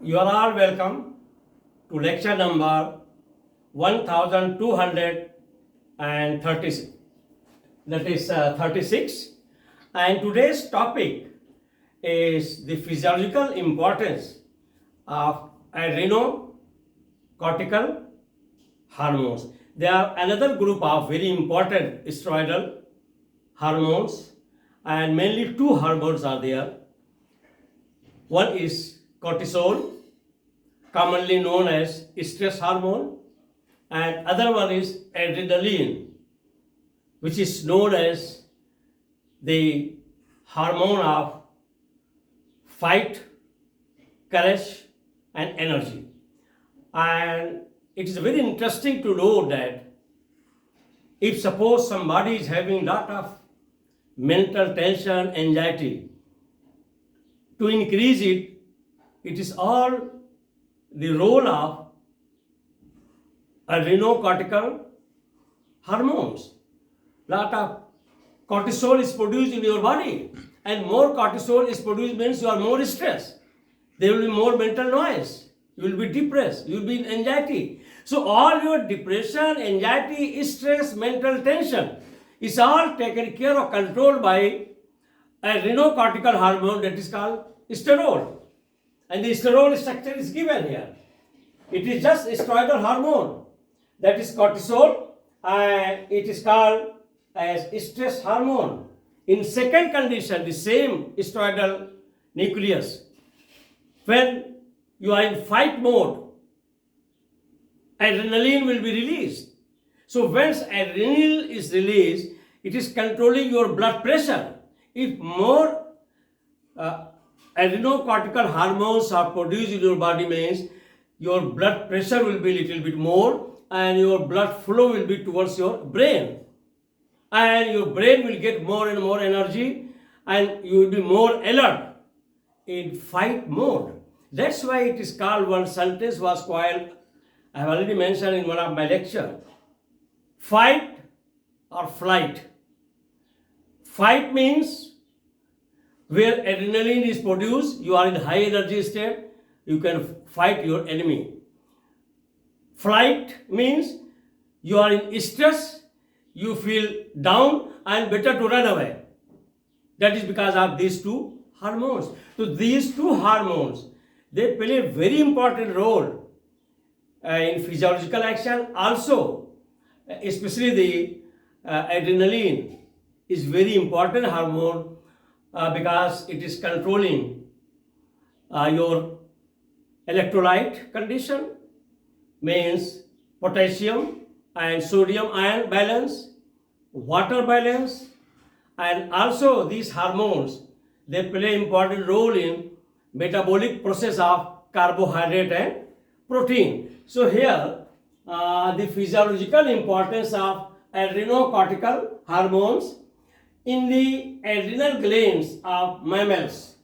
You are all welcome to lecture number 1236, that is 36. And today's topic is the physiological importance of adrenocortical hormones. They are another group of very important steroidal hormones, and mainly two hormones are there. One is cortisol, commonly known as stress hormone, and other one is adrenaline, which is known as the hormone of fight, courage, and energy. And it is very interesting to know that if suppose somebody is having lot of mental tension, anxiety, to increase it, it is all the role of adrenocortical hormones. Lot of cortisol is produced in your body, and more cortisol is produced means you are more stressed. There will be more mental noise. You will be depressed. You will be in anxiety. So all your depression, anxiety, stress, mental tension is all taken care of, controlled by adrenocortical hormone that is called sterol. And the sterol structure is given here. It is just steroidal hormone, that is cortisol, and it is called as stress hormone. In second condition, the same steroidal nucleus, when you are in fight mode, adrenaline will be released. So once adrenaline is released, it is controlling your blood pressure. If more adrenocortical hormones are produced in your body, means your blood pressure will be little bit more, and your blood flow will be towards your brain, and your brain will get more and more energy, and you will be more alert in fight mode. That's why it is called, one sentence was called, I have already mentioned in one of my lecture, fight or flight. Fight means where adrenaline is produced, you are in high energy state, you can fight your enemy. Flight means you are in stress, you feel down and better to run away. That is because of these two hormones. So these two hormones, they play a very important role in physiological action. Also, especially the adrenaline is very important hormone because it is controlling your electrolyte condition, means potassium and sodium ion balance, water balance, and also these hormones, they play important role in metabolic process of carbohydrate and protein. So here the physiological importance of adrenocortical hormones in the adrenal glands of mammals.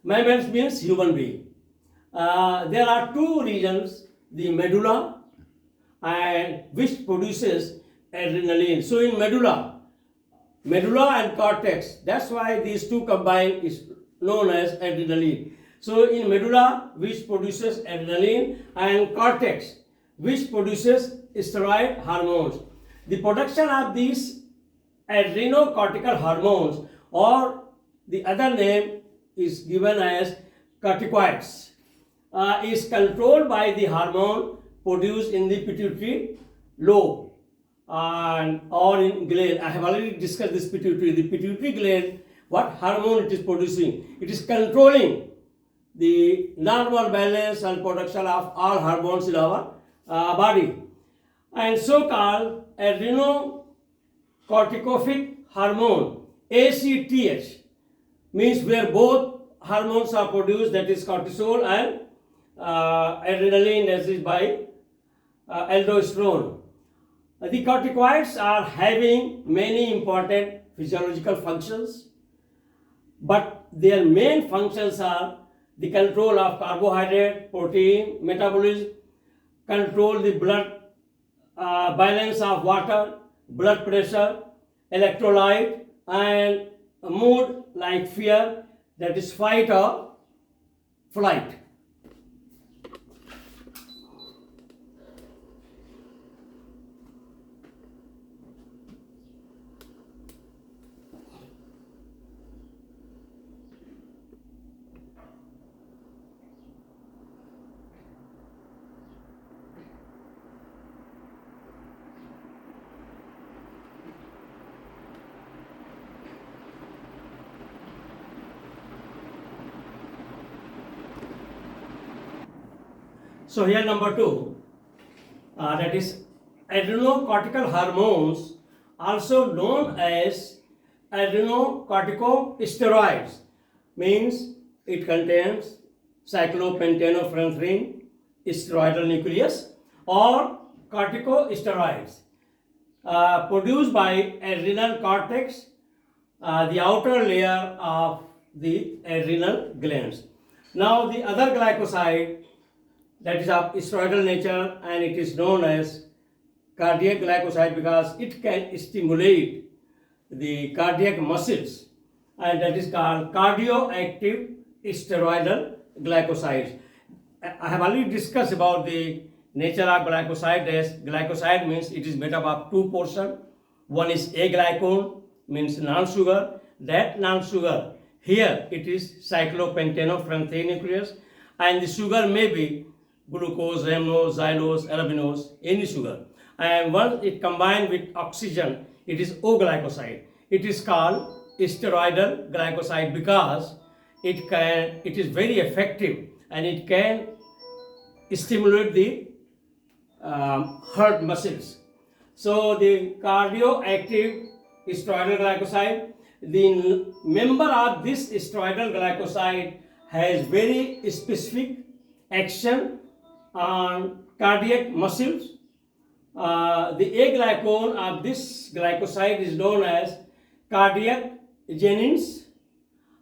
Mammals means human being. There are two regions, the medulla, and which produces adrenaline. So in medulla and cortex, that's why these two combined is known as adrenaline. So in medulla, which produces adrenaline, and cortex, which produces steroid hormones. The production of these adrenocortical hormones, or the other name is given as corticoids, is controlled by the hormone produced in the pituitary lobe and or in gland. I have already discussed this pituitary. The pituitary gland, what hormone it is producing? It is controlling the normal balance and production of all hormones in our body. And so-called adrenocorticotropic hormone, ACTH, means where both hormones are produced, that is cortisol and adrenaline, as is by aldosterone. The corticoids are having many important physiological functions, but their main functions are the control of carbohydrate, protein, metabolism, control the blood balance of water, blood pressure, electrolyte, and mood like fear, that is fight or flight. So here number 2, that is adrenocortical hormones, also known as adrenocorticosteroids, means it contains cyclopentanophrine steroidal nucleus or corticosteroids produced by adrenal cortex, the outer layer of the adrenal glands. Now the other glycoside that is of steroidal nature, and it is known as cardiac glycoside because it can stimulate the cardiac muscles, and that is called cardioactive steroidal glycosides. I have already discussed about the nature of glycoside. As glycoside means it is made up of two portions. One is aglycone, means non-sugar. That non-sugar, here it is cyclopentanophrine nucleus, and the sugar may be glucose, rhamnose, xylose, arabinose, any sugar. And once it combined with oxygen, it is O-glycoside. It is called steroidal glycoside because it is very effective and it can stimulate the heart muscles. So the cardioactive steroidal glycoside, the member of this steroidal glycoside has very specific action on cardiac muscles. The aglycone of this glycoside is known as cardiac genins,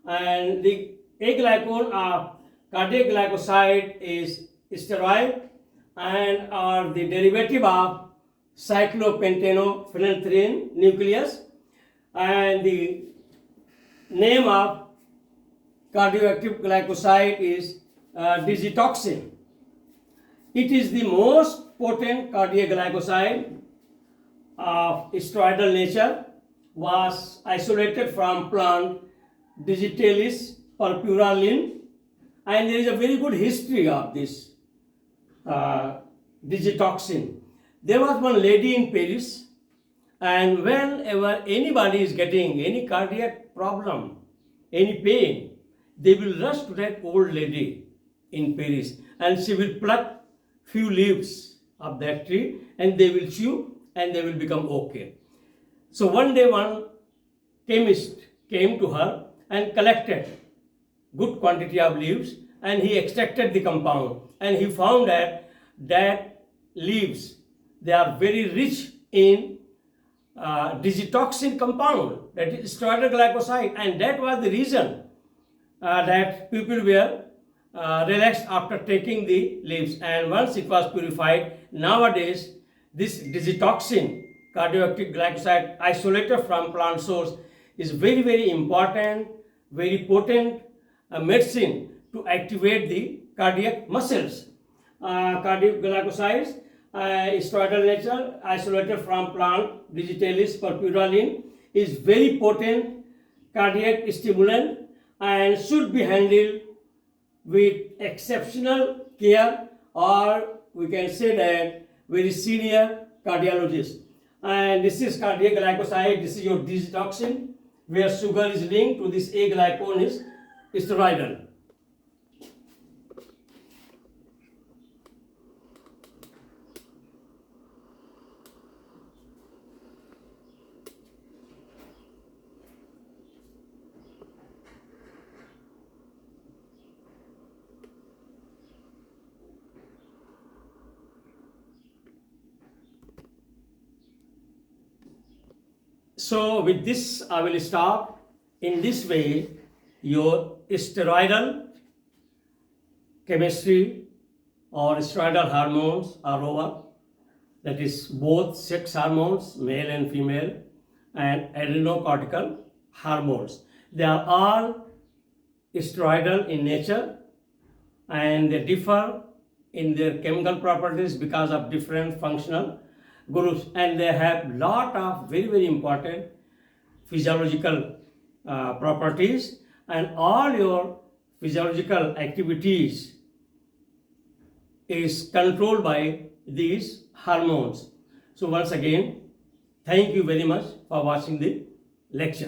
and the aglycone of cardiac glycoside is steroid and are the derivative of cyclopentanophrine nucleus, and the name of cardioactive glycoside is digitoxin. It is the most potent cardiac glycoside of steroidal nature, was isolated from plant Digitalis purpuralin, and there is a very good history of this digitoxin. There was one lady in Paris, and whenever anybody is getting any cardiac problem, any pain, they will rush to that old lady in Paris, and she will pluck few leaves of that tree and they will chew and they will become okay. So one day one chemist came to her and collected good quantity of leaves, and he extracted the compound, and he found that leaves, they are very rich in digitoxin compound, that is steroidal glycoside, and that was the reason that people were relaxed after taking the leaves. And once it was purified, nowadays this digitoxin, cardioactive glycoside isolated from plant source, is very, very important, very potent medicine to activate the cardiac muscles. Cardiac glycosides, steroidal nature, isolated from plant Digitalis purpuralin, is very potent cardiac stimulant and should be handled with exceptional care, or we can say that very senior cardiologist. And this is cardiac glycoside, this is your digitoxin, where sugar is linked to this aglycone is steroidal. So with this I will stop. In this way your steroidal chemistry or steroidal hormones are over. That is both sex hormones, male and female, and adrenocortical hormones. They are all steroidal in nature and they differ in their chemical properties because of different functional groups, and they have lot of very, very important physiological properties, and all your physiological activities is controlled by these hormones. So once again, thank you very much for watching the lecture.